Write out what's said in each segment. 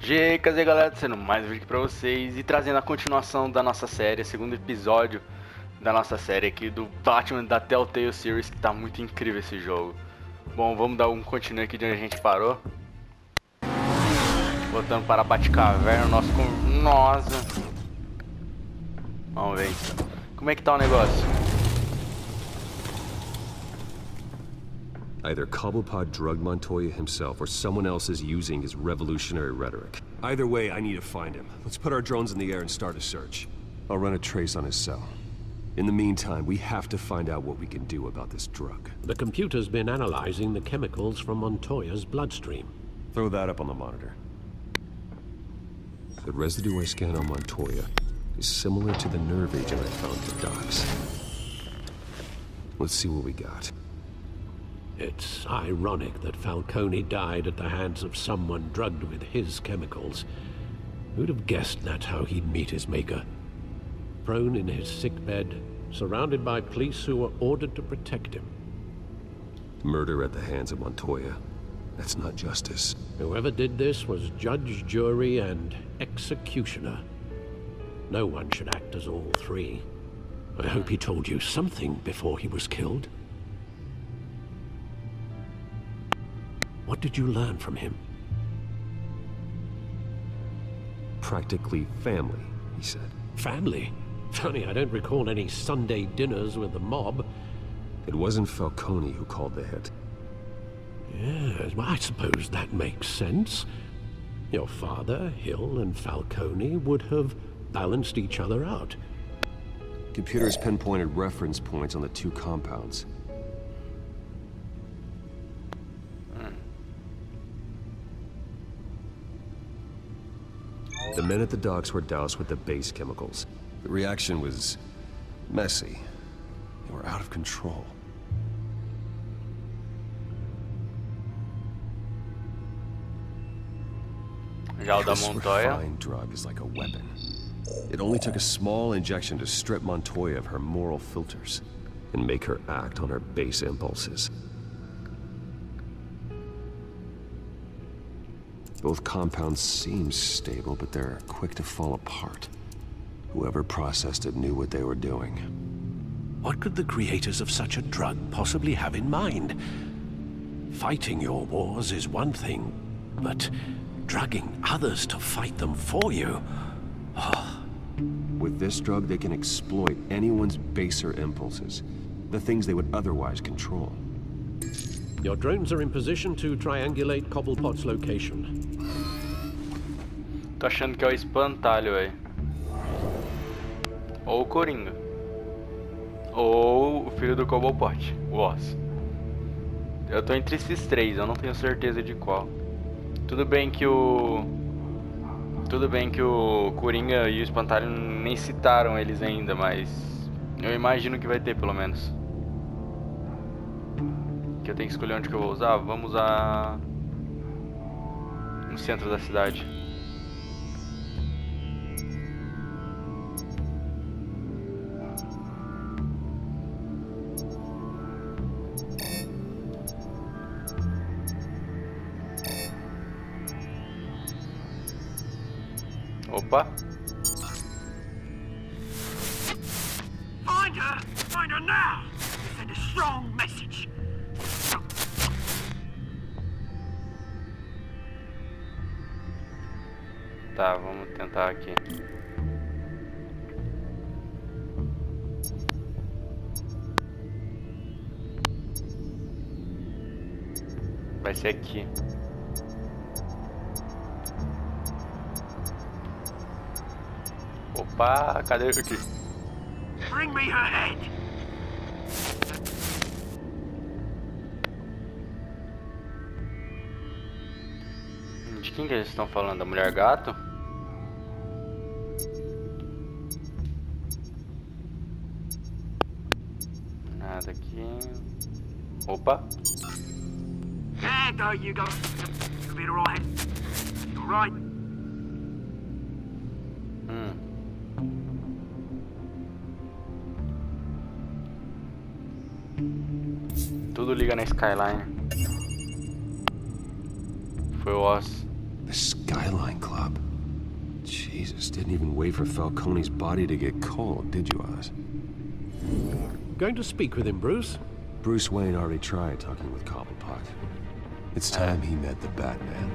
Dicas aí, galera, sendo mais um vídeo pra vocês e trazendo a continuação da nossa série, segundo episódio da nossa série aqui do Batman da Telltale Series, que tá muito incrível esse jogo. Bom, vamos dar um continue aqui de onde a gente parou. Voltando para a Batcaverna, Nossa. Vamos ver então. Como é que tá o negócio? Either Cobblepot drugged Montoya himself or someone else is using his revolutionary rhetoric. Either way, I need to find him. Let's put our drones in the air and start a search. I'll run a trace on his cell. In the meantime, we have to find out what we can do about this drug. The computer's been analyzing the chemicals from Montoya's bloodstream. Throw that up on the monitor. The residue I scanned on Montoya is similar to the nerve agent I found at the docks. Let's see what we got. It's ironic that Falcone died at the hands of someone drugged with his chemicals. Who'd have guessed that's how he'd meet his maker? Prone in his sickbed, surrounded by police who were ordered to protect him. Murder at the hands of Montoya. That's not justice. Whoever did this was judge, jury, and executioner. No one should act as all three. I hope he told you something before he was killed. What did you learn from him? Practically family, he said. Family? Funny, I don't recall any Sunday dinners with the mob. It wasn't Falcone who called the hit. Yes, well, I suppose that makes sense. Your father, Hill, and Falcone would have balanced each other out. Computers pinpointed reference points on the two compounds. The men at the docks were doused with the base chemicals. The reaction was messy. They were out of control. Já o da This Montoya. refined drug is like a weapon. It only took a small injection to strip Montoya of her moral filters and make her act on her base impulses. Both compounds seem stable, but they're quick to fall apart. Whoever processed it knew what they were doing. What could the creators of such a drug possibly have in mind? Fighting your wars is one thing, but drugging others to fight them for you? With this drug, they can exploit anyone's baser impulses, the things they would otherwise control. Your drones are in position to triangulate Cobblepot's location. Tô achando que é o espantalho, velho. Ou o Coringa. Ou o filho do Cobblepot, o Oz. Eu tô entre esses três, eu não tenho certeza de qual. Tudo bem que o Coringa e o espantalho nem citaram eles ainda, mas eu imagino que vai ter pelo menos. Que eu tenho que escolher onde que eu vou usar. Vamos usar no centro da cidade. Opa! Find her! Find her now! Send a strong message! Tá, vamos tentar aqui. Vai ser aqui. Opa, cadê aqui? Bring me her head! De quem que eles estão falando? Da mulher gato? Nada aqui. Opa! There, there you go. You'll be alright. You alright? Tudo liga na Skyline. Foi o Oz. The Skyline Club. Jesus, didn't even wait for Falcone's body to get cold, did you, Oz? Going to speak with him, Bruce? Bruce Wayne already tried talking with Cobblepot. It's time he met the Batman.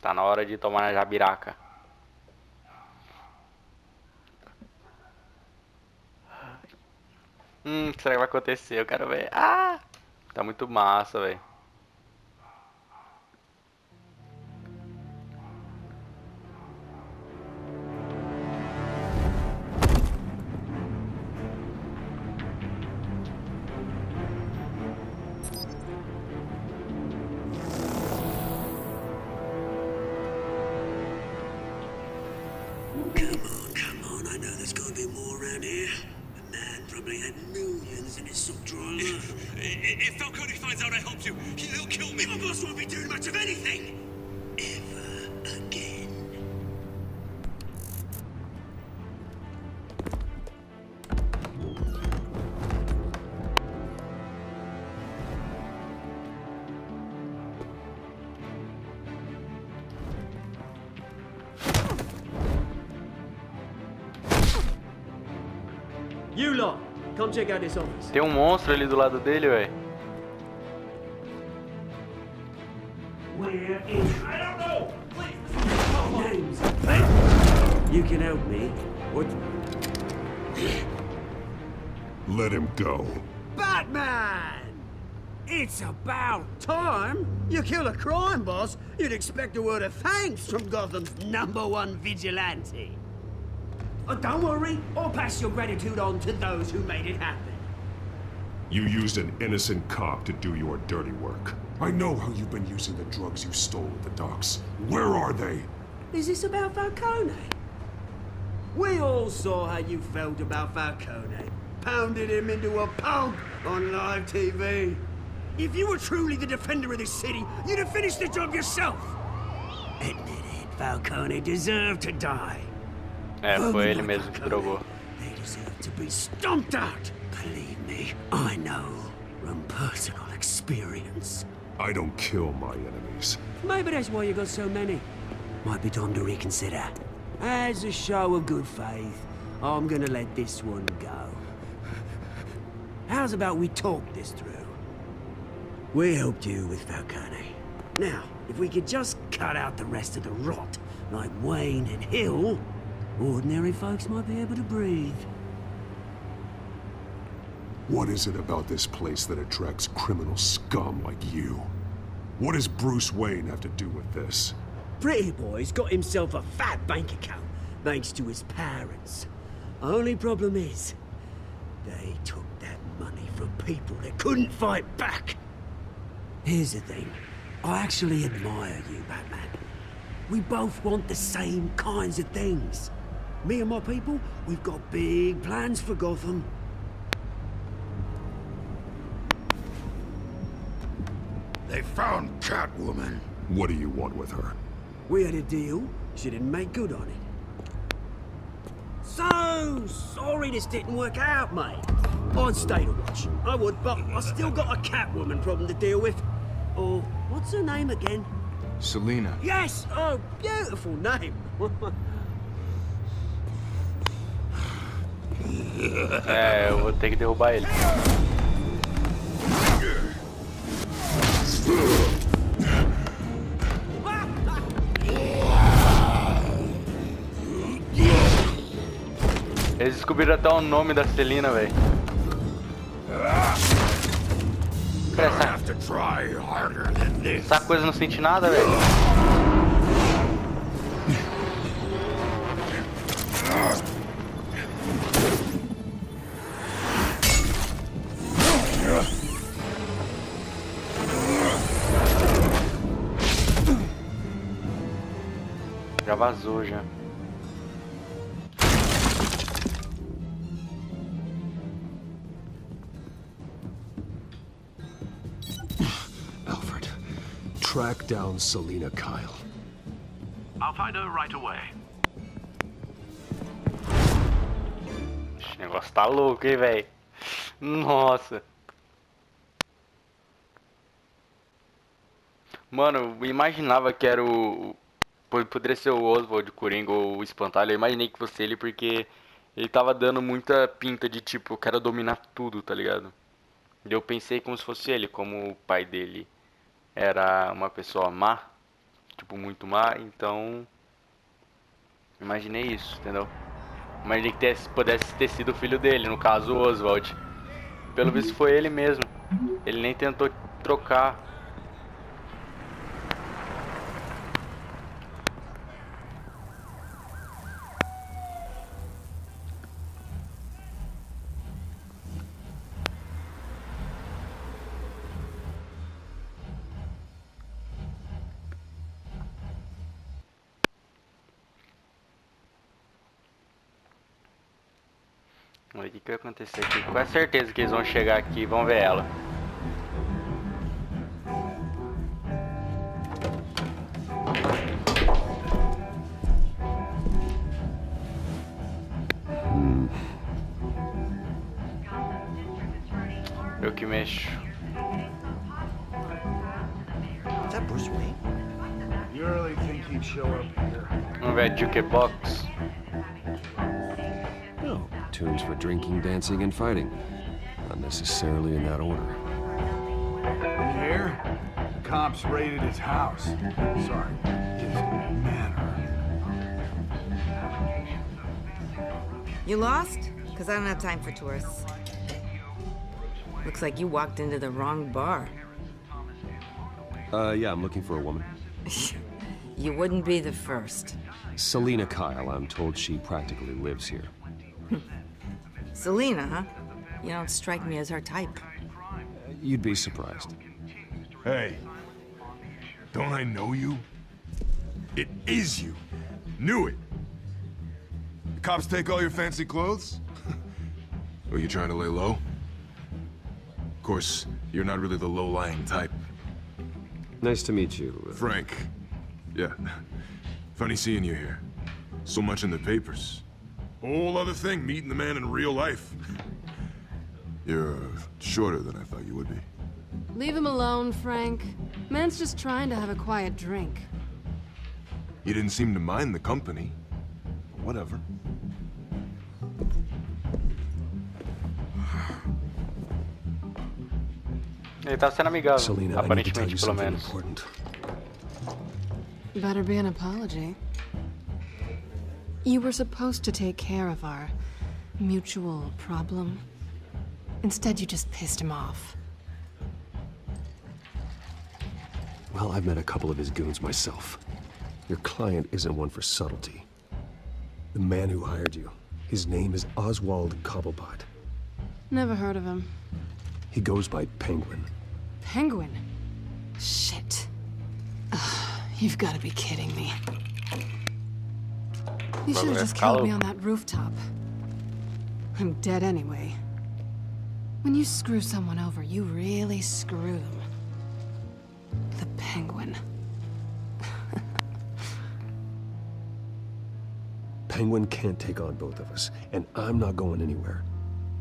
Tá na hora de tomar a jabiraca. O que será que vai acontecer? Eu quero ver. Ah! Tá muito massa, velho. Come on, I know there's gonna be more around here. The man probably had millions in his sock drawer. If Falcone finds out I helped you, he'll kill me. My boss won't be doing much of anything. Ever again. You lot, come check out this office. Tem um monstro ali do lado dele, velho. Where is... I don't know! Names. You can help me. What? Let him go. Batman! It's about time. You kill a crime boss, you'd expect a word of thanks from Gotham's #1 vigilante. Oh, don't worry, I'll pass your gratitude on to those who made it happen. You used an innocent cop to do your dirty work. I know how you've been using the drugs you stole at the docks. Where are they? Is this about Falcone? We all saw how you felt about Falcone. Pounded him into a pulp on live TV. If you were truly the defender of this city, you'd have finished the job yourself. Admit it, Falcone deserved to die. Foi ele mesmo que drogou. They deserve to be stomped out. Believe me, I know from personal experience. I don't kill my enemies. Maybe that's why you got so many. Might be time to reconsider. As a show of good faith, I'm gonna let this one go. How's about we talk this through? We helped you with Falcone. Now, if we could just cut out the rest of the rot, like Wayne and Hill, ordinary folks might be able to breathe. What is it about this place that attracts criminal scum like you? What does Bruce Wayne have to do with this? Pretty Boy's got himself a fat bank account, thanks to his parents. Only problem is, they took that money from people that couldn't fight back. Here's the thing, I actually admire you, Batman. We both want the same kinds of things. Me and my people, we've got big plans for Gotham. They found Catwoman. What do you want with her? We had a deal, she didn't make good on it. So sorry this didn't work out, mate. I'd stay to watch. I would, but I still got a Catwoman problem to deal with. Oh, what's her name again? Selina. Yes! Oh, beautiful name. Eu vou ter que derrubar ele. Eles descobriram até o nome da Selina, velho. Essa coisa não sente nada, velho. Já vazou, já. Alfred, track down Selina Kyle. I'll find her right away. Esse negócio tá louco, hein, velho. Nossa. Mano, eu imaginava que era poderia ser o Oswald, o Coringa ou o Espantalho. Eu imaginei que fosse ele porque ele tava dando muita pinta de tipo, eu quero dominar tudo, tá ligado? E eu pensei como se fosse ele, como o pai dele era uma pessoa má, tipo, muito má, então imaginei isso, entendeu? Imaginei que pudesse ter sido o filho dele, no caso o Oswald. Pelo visto foi ele mesmo. Ele nem tentou trocar. Olha, o que vai acontecer aqui? Com certeza que eles vão chegar aqui e vão ver ela. Eu que mexo. Is that Bruce Wayne? You really think he'd show up here? Vamos ver a jukebox. No, tunes for drinking, dancing, and fighting. Not necessarily in that order. Here? Cops raided his house. Sorry, his manor. You lost? Because I don't have time for tourists. Looks like you walked into the wrong bar. Yeah, I'm looking for a woman. You wouldn't be the first. Selena Kyle, I'm told she practically lives here. Selena, huh? You don't strike me as her type. You'd be surprised. Hey, don't I know you? It is you. Knew it. The cops take all your fancy clothes? Were you trying to lay low? Of course, you're not really the low-lying type. Nice to meet you. Frank. Yeah. Funny seeing you here. So much in the papers. Whole other thing, meeting the man in real life. You're shorter than I thought you would be. Leave him alone, Frank. Man's just trying to have a quiet drink. You didn't seem to mind the company. Whatever. Ele tá sendo amigável, Selena, I need to tell you aparentemente, pelo something menos. important. Better be an apology. You were supposed to take care of our mutual problem. Instead, you just pissed him off. Well, I've met a couple of his goons myself. Your client isn't one for subtlety. The man who hired you, his name is Oswald Cobblepot. Never heard of him. He goes by Penguin. Penguin? Shit. Ugh, you've got to be kidding me. You should have just killed me on that rooftop. I'm dead anyway. When you screw someone over, you really screw them. The Penguin. Penguin can't take on both of us, and I'm not going anywhere.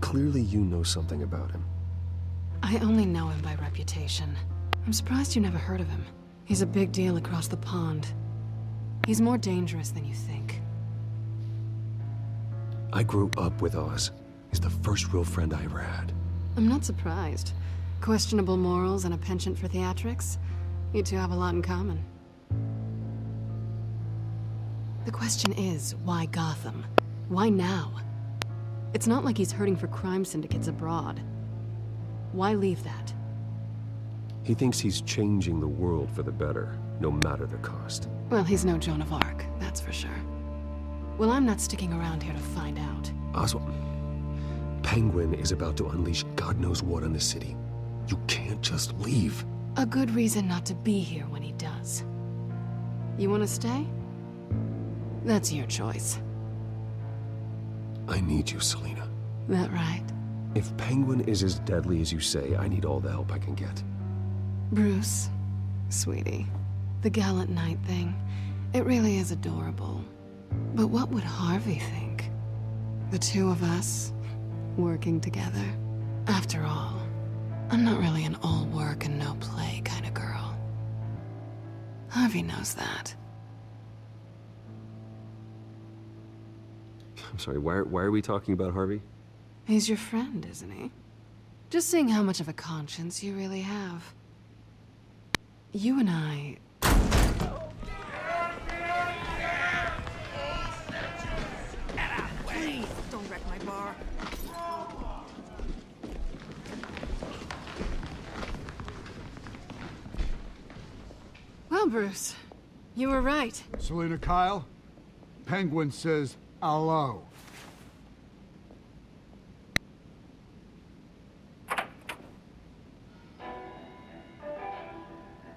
Clearly you know something about him. I only know him by reputation. I'm surprised you never heard of him. He's a big deal across the pond. He's more dangerous than you think. I grew up with Oz. He's the first real friend I ever had. I'm not surprised. Questionable morals and a penchant for theatrics. You two have a lot in common. The question is, why Gotham? Why now? It's not like he's hurting for crime syndicates abroad. Why leave that? He thinks he's changing the world for the better, no matter the cost. Well, he's no Joan of Arc, that's for sure. Well, I'm not sticking around here to find out. Oswald, Penguin is about to unleash God knows what on the city. You can't just leave. A good reason not to be here when he does. You want to stay? That's your choice. I need you, Selena. That right? If Penguin is as deadly as you say, I need all the help I can get. Bruce, sweetie, the gallant knight thing, it really is adorable. But what would Harvey think? The two of us, working together? After all, I'm not really an all work and no play kind of girl. Harvey knows that. I'm sorry, why are we talking about Harvey? He's your friend, isn't he? Just seeing how much of a conscience you really have. You and I... Please, don't wreck my bar. Well, Bruce, you were right. Selena Kyle, Penguin says hello.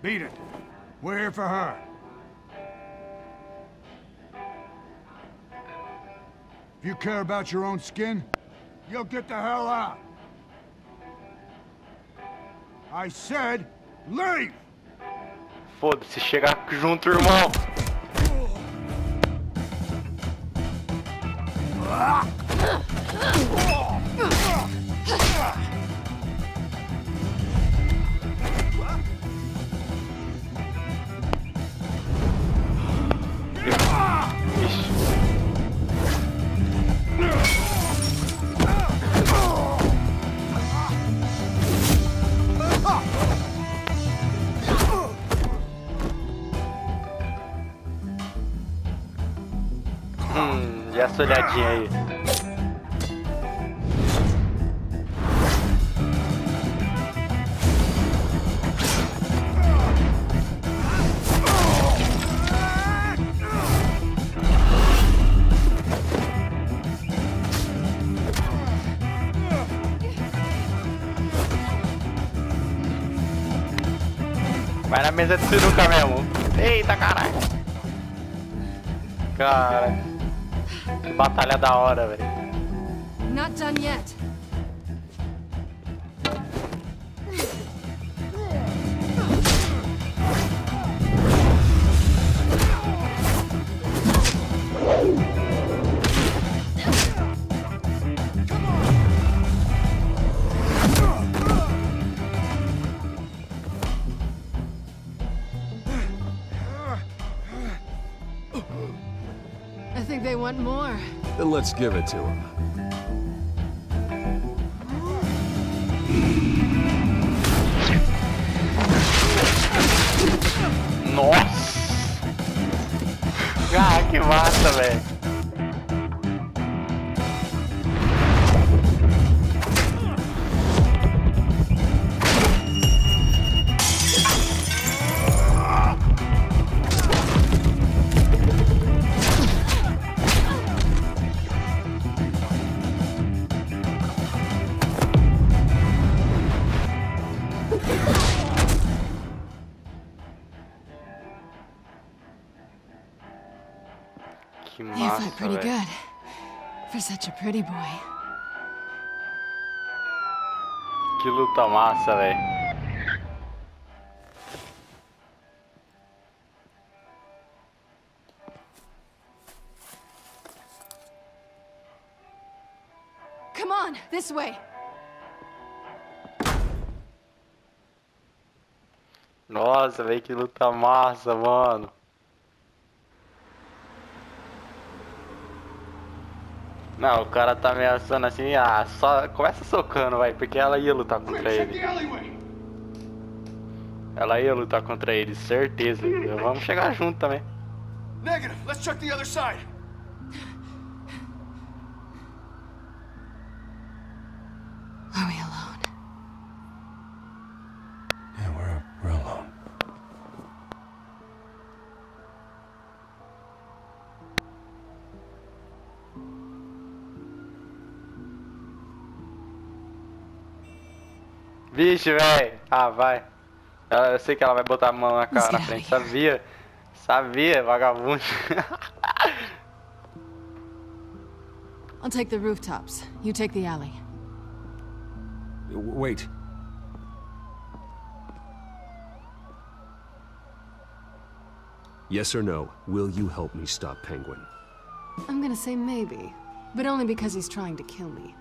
Beat it. We're here for her. If you care about your own skin, you'll get the hell out. I said, leave! Foda-se, chega junto, irmão. E essa olhadinha aí. Vai na mesa de sinuca mesmo. Eita, caralho. Cara, que batalha da hora, velho. Not done yet. I think they want more. Then let's give it to him. Nossa! Ah, que massa, velho. Que You massa, fight pretty velho. good. For such a pretty boy. Que luta massa, velho. Come on, this way. Nossa, velho, que luta massa, mano. Não, o cara tá ameaçando assim, só começa socando, vai, porque ela ia lutar contra ele. Ela ia lutar contra ele, certeza. Vamos chegar junto também. Negative. Let's check the other side. Are we alone? Yeah, we're alone. Vixe, velho. Ah, vai. Eu sei que ela vai botar a mão na cara na frente. Sabia. Sabia, vagabundo. I'll take the rooftops. You take the alley. Wait. Yes or no, will you help me stop Penguin? I'm gonna say maybe, but only because he's trying to kill me.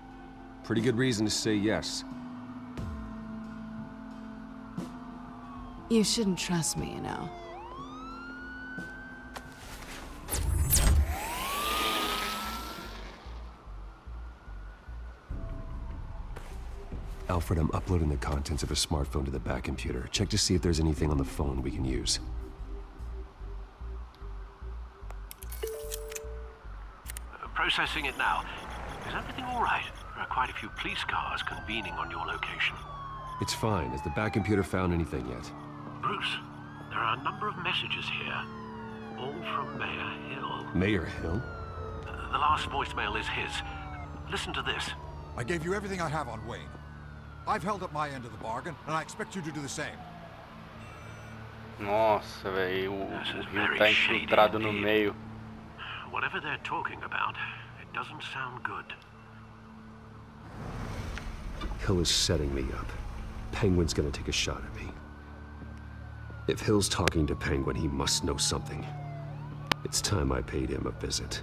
Pretty good reason to say yes. You shouldn't trust me, you know. Alfred, I'm uploading the contents of a smartphone to the back computer. Check to see if there's anything on the phone we can use. Processing it now. Is everything all right? There are quite a few police cars convening on your location. It's fine. Has the back computer found anything yet? Bruce, there are a number of messages here. All from Mayor Hill. Mayor Hill? The last voicemail is his. Listen to this. I gave you everything I have on Wayne. I've held up my end of the bargain, and I expect you to do the same. Nossa, velho, o Rio tá infiltrado no meio. Whatever they're talking about, it doesn't sound good. Hill is setting me up. Penguin's gonna take a shot at me. If Hill's talking to Penguin, he must know something. It's time I paid him a visit.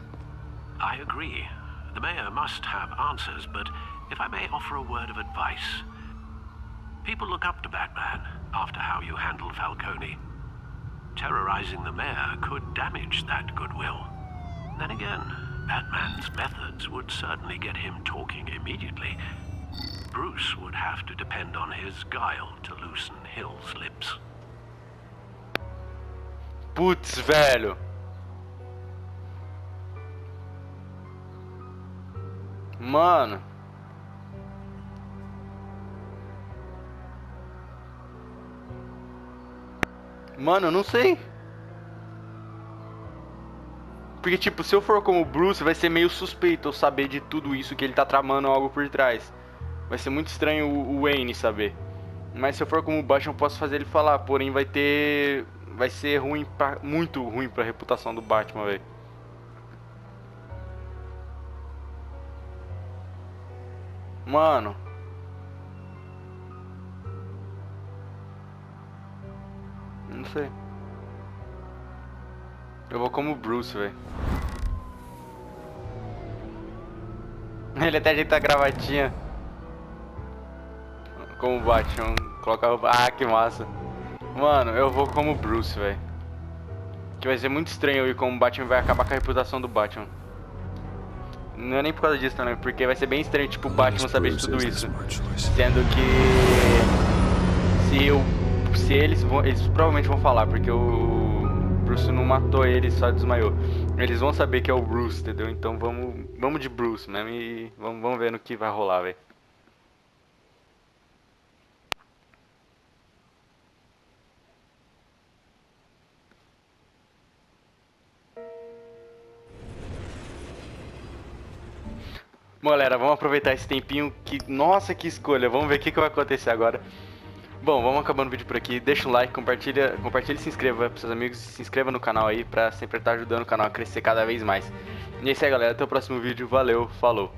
I agree. The mayor must have answers, but if I may offer a word of advice. People look up to Batman after how you handled Falcone. Terrorizing the mayor could damage that goodwill. Then again, Batman's methods would certainly get him talking immediately. Bruce would have to depend on his guile to loosen Hill's lips. Putz, velho. Mano. Mano, eu não sei. Porque, tipo, se eu for como Bruce, vai ser meio suspeito eu saber de tudo isso, que ele tá tramando algo por trás. Vai ser muito estranho o Wayne saber. Mas se eu for como Batman, eu posso fazer ele falar. Porém, vai ser ruim muito ruim pra reputação do Batman, velho. Mano. Não sei. Eu vou como Bruce, velho. Ele até ajeita a gravatinha. Como Batman. Coloca a roupa. Ah, que massa. Mano, eu vou como Bruce, velho. Que vai ser muito estranho eu ir como Batman, vai acabar com a reputação do Batman. Não é nem por causa disso também, porque vai ser bem estranho, tipo, o Batman saber de tudo isso. Sendo que... Se eles provavelmente vão falar, porque o Bruce não matou ele, só desmaiou. Eles vão saber que é o Bruce, entendeu? Então vamos de Bruce mesmo e vamos ver no que vai rolar, velho. Bom, galera, vamos aproveitar esse tempinho que... Nossa, que escolha! Vamos ver o que vai acontecer agora. Bom, vamos acabando o vídeo por aqui. Deixa um like, compartilha e se inscreva para seus amigos. Se inscreva no canal aí pra sempre estar ajudando o canal a crescer cada vez mais. E é isso aí, galera. Até o próximo vídeo. Valeu, falou!